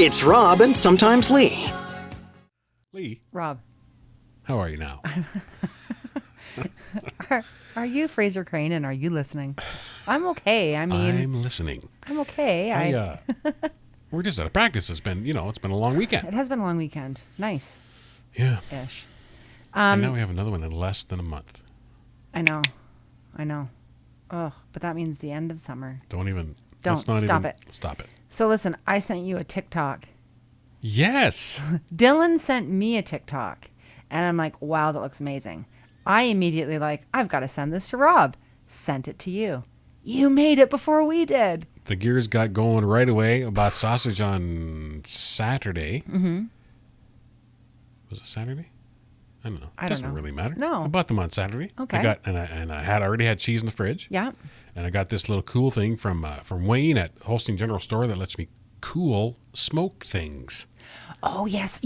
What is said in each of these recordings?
It's Rob and Sometimes Leigh. Leigh, Rob, how are you now? are you Fraser Crane and are you listening? I'm okay. I mean, I'm listening. I'm okay. We're just out of practice. It's been a long weekend. It has been a long weekend. Nice-ish. Yeah. And now we have another one in less than a month. I know. Oh, but that means the end of summer. Don't stop it. Stop it. So listen, I sent you a TikTok. Yes. Dylan sent me a TikTok, and I'm like, wow, that looks amazing. I immediately I've got to send this to Rob. Sent it to you. You made it before we did. The gears got going right away about sausage on Saturday. Mm-hmm. Was it Saturday? I don't know. It doesn't really matter. No. I bought them on Saturday. Okay. I already had cheese in the fridge. Yeah. And I got this little cool thing from Wayne at Holstein General Store that lets me cool smoke things. Oh, yes.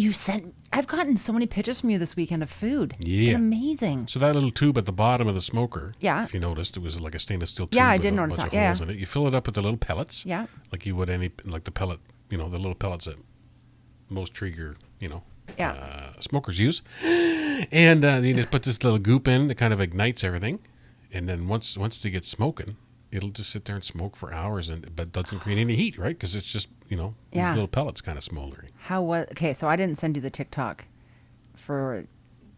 I've gotten so many pictures from you this weekend of food. It's been amazing. So that little tube at the bottom of the smoker, yeah. if you noticed, it was like a stainless steel tube. Yeah, I with did a notice bunch that. of holes in it. You fill it up with the little pellets. Yeah. Like you would the pellet, the little pellets that most Traeger, smokers use. And you just put this little goop in that kind of ignites everything. And then once they get smoking, it'll just sit there and smoke for hours, but doesn't create any heat, right? Because it's just, these little pellets kind of smoldering. Okay, so I didn't send you the TikTok for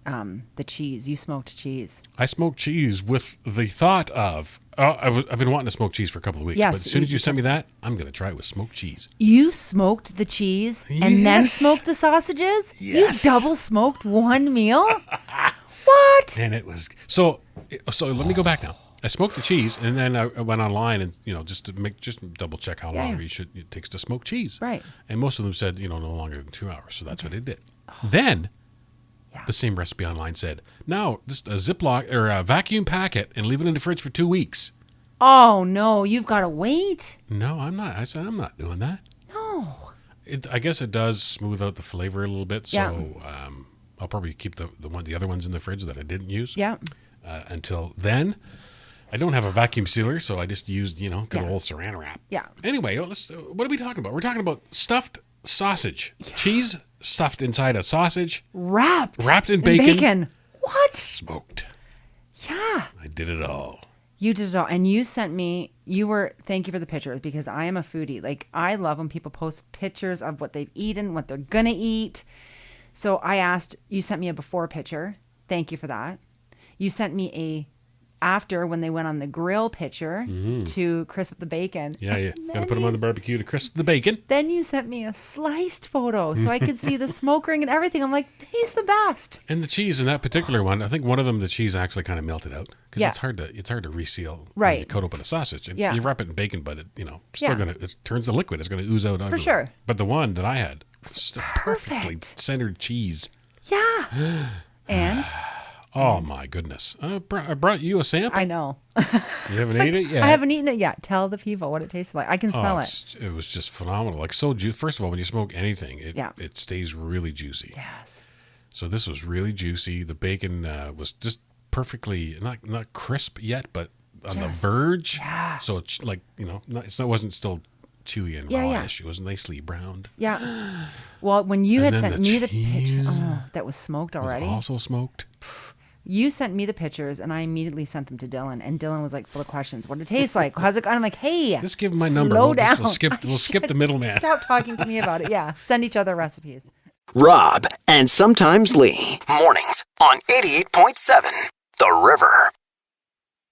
the cheese. You smoked cheese. I smoked cheese with the thought of, I've been wanting to smoke cheese for a couple of weeks. Yes, but as soon as you sent me that, I'm going to try it with smoked cheese. You smoked the cheese and then smoked the sausages? Yes. You double smoked one meal? What? And it was, so let me go back now. I smoked the cheese, and then I went online and just to double check how long it takes to smoke cheese. Right. And most of them said no longer than 2 hours, so that's what I did. Then the same recipe online said, now just a Ziploc or a vacuum pack it and leave it in the fridge for 2 weeks. Oh no, you've got to wait. No, I'm not. I said I'm not doing that. No. I guess it does smooth out the flavor a little bit. So Yeah. I'll probably keep the other ones in the fridge that I didn't use. Yeah. Until then. I don't have a vacuum sealer, so I just used, good old saran wrap. Yeah. Anyway, what are we talking about? We're talking about stuffed sausage. Yeah. Cheese stuffed inside a sausage. Wrapped in bacon. What? Smoked. Yeah. I did it all. You did it all. And you sent me, thank you for the pictures because I am a foodie. I love when people post pictures of what they've eaten, what they're going to eat. So you sent me a before picture. Thank you for that. You sent me after when they went on the grill picture to crisp the bacon. Yeah. Got to put them on the barbecue to crisp the bacon. Then you sent me a sliced photo so I could see the smoke ring and everything. I'm like, he's the best. And the cheese in that particular one, I think one of them, the cheese actually kind of melted out because it's hard to reseal when you coat open a sausage. And you wrap it in bacon, but it it turns to liquid. It's going to ooze out everywhere. For sure. But the one that I had was just a perfectly centered cheese. Yeah. And oh my goodness! I brought you a sample. I know. You haven't eaten it yet. I haven't eaten it yet. Tell the people what it tastes like. I can smell it. It was just phenomenal. First of all, when you smoke anything, it stays really juicy. Yes. So this was really juicy. The bacon was just perfectly not crisp yet, but on the verge. Yeah. So it's it wasn't still chewy and rawish. It was nicely browned. Yeah. Well, when you had sent me the picture, that was smoked already. Was also smoked. You sent me the pictures, and I immediately sent them to Dylan. And Dylan was full of questions. What did it taste like? How's it? And I'm like, hey, just give him my number. Slow down. We'll skip the middleman. Stop talking to me about it. Yeah, send each other recipes. Rob and Sometimes Leigh. Mornings on 88.7 The River.